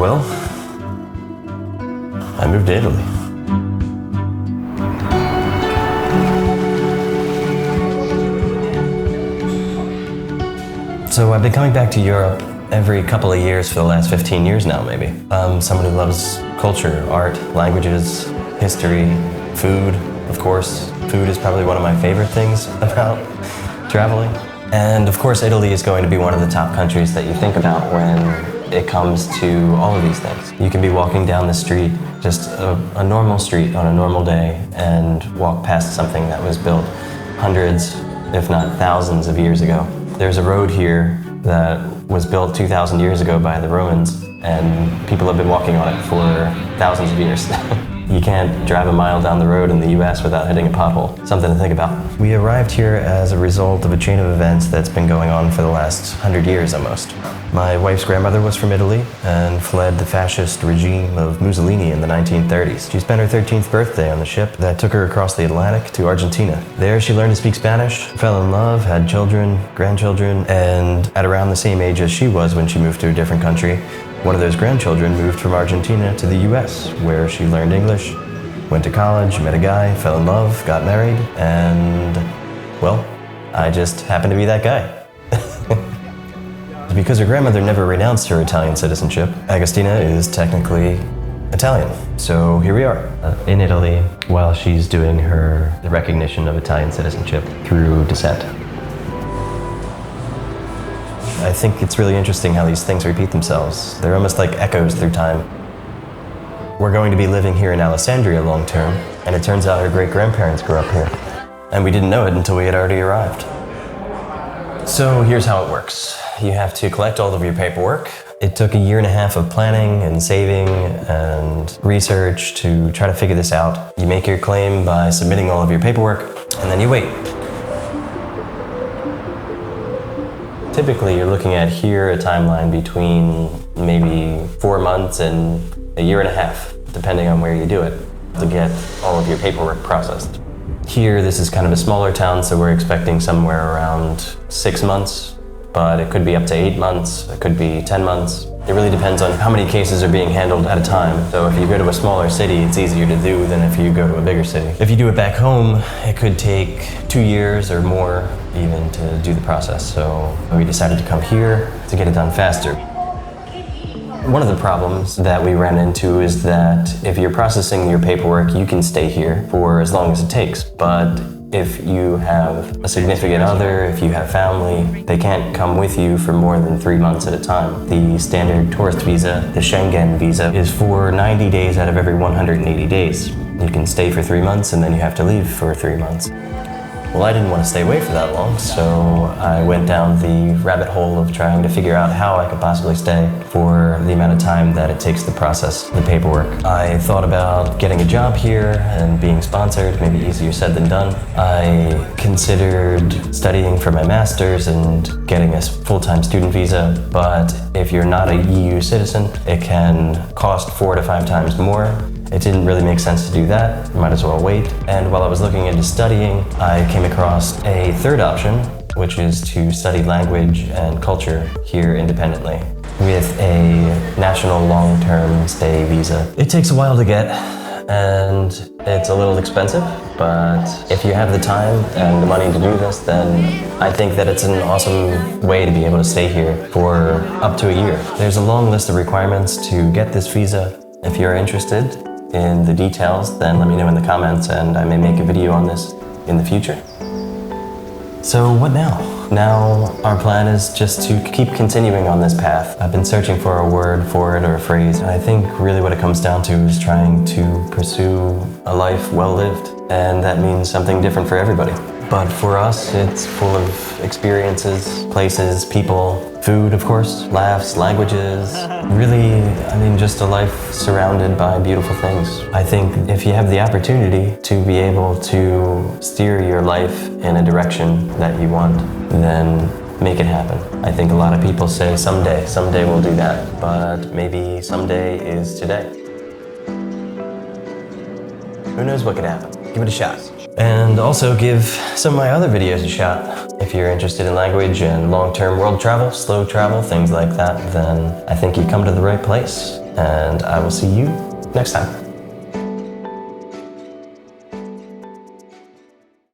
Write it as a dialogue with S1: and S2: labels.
S1: Well, I moved to Italy. So I've been coming back to Europe every couple of years for the last 15 years now, maybe. I'm someone who loves culture, art, languages, history, food, of course. Food is probably one of my favorite things about traveling. And of course, Italy is going to be one of the top countries that you think about when it comes to all of these things. You can be walking down the street, just a normal street on a normal day, and walk past something that was built hundreds, if not thousands of years ago. There's a road here that was built 2,000 years ago by the Romans, and people have been walking on it for thousands of years. You can't drive a mile down the road in the US without hitting a pothole. Something to think about. We arrived here as a result of a chain of events that's been going on for the last 100 years almost. My wife's grandmother was from Italy and fled the fascist regime of Mussolini in the 1930s. She spent her 13th birthday on the ship that took her across the Atlantic to Argentina. There she learned to speak Spanish, fell in love, had children, grandchildren, and at around the same age as she was when she moved to a different country, one of those grandchildren moved from Argentina to the US, where she learned English, went to college, met a guy, fell in love, got married, and, well, I just happened to be that guy. Because her grandmother never renounced her Italian citizenship, Agostina is technically Italian. So here we are, in Italy, while she's doing the recognition of Italian citizenship through descent. I think it's really interesting how these things repeat themselves. They're almost like echoes through time. We're going to be living here in Alessandria long term, and it turns out her great-grandparents grew up here. And we didn't know it until we had already arrived. So here's how it works. You have to collect all of your paperwork. It took 1.5 years of planning and saving and research to try to figure this out. You make your claim by submitting all of your paperwork, and then you wait. Typically, you're looking at here a timeline between maybe 4 months and 1.5 years, depending on where you do it, to get all of your paperwork processed. Here, this is kind of a smaller town, so we're expecting somewhere around 6 months, but it could be up to 8 months, it could be 10 months. It really depends on how many cases are being handled at a time. So if you go to a smaller city, it's easier to do than if you go to a bigger city. If you do it back home, it could take 2 years or more even to do the process. So we decided to come here to get it done faster. One of the problems that we ran into is that if you're processing your paperwork, you can stay here for as long as it takes. But if you have a significant other, if you have family, they can't come with you for more than 3 months at a time. The standard tourist visa, the Schengen visa, is for 90 days out of every 180 days. You can stay for 3 months and then you have to leave for 3 months. Well, I didn't want to stay away for that long, so I went down the rabbit hole of trying to figure out how I could possibly stay for the amount of time that it takes to process the paperwork. I thought about getting a job here and being sponsored, maybe easier said than done. I considered studying for my master's and getting a full-time student visa, but if you're not a EU citizen, it can cost 4 to 5 times more. It didn't really make sense to do that, might as well wait. And while I was looking into studying, I came across a third option, which is to study language and culture here independently with a national long-term stay visa. It takes a while to get, and it's a little expensive, but if you have the time and the money to do this, then I think that it's an awesome way to be able to stay here for up to 1 year. There's a long list of requirements to get this visa. If you're interested in the details, then let me know in the comments and I may make a video on this in the future. So what now? Now our plan is just to keep continuing on this path. I've been searching for a word for it or a phrase. I think really what it comes down to is trying to pursue a life well lived, and that means something different for everybody. But for us, it's full of experiences, places, people, food, of course, laughs, languages. Really, I mean, just a life surrounded by beautiful things. I think if you have the opportunity to be able to steer your life in a direction that you want, then make it happen. I think a lot of people say someday we'll do that, but maybe someday is today. Who knows what could happen? Give it a shot. And also give some of my other videos a shot. If you're interested in language and long-term world travel, slow travel, things like that, then I think you've come to the right place. and I will see you next time.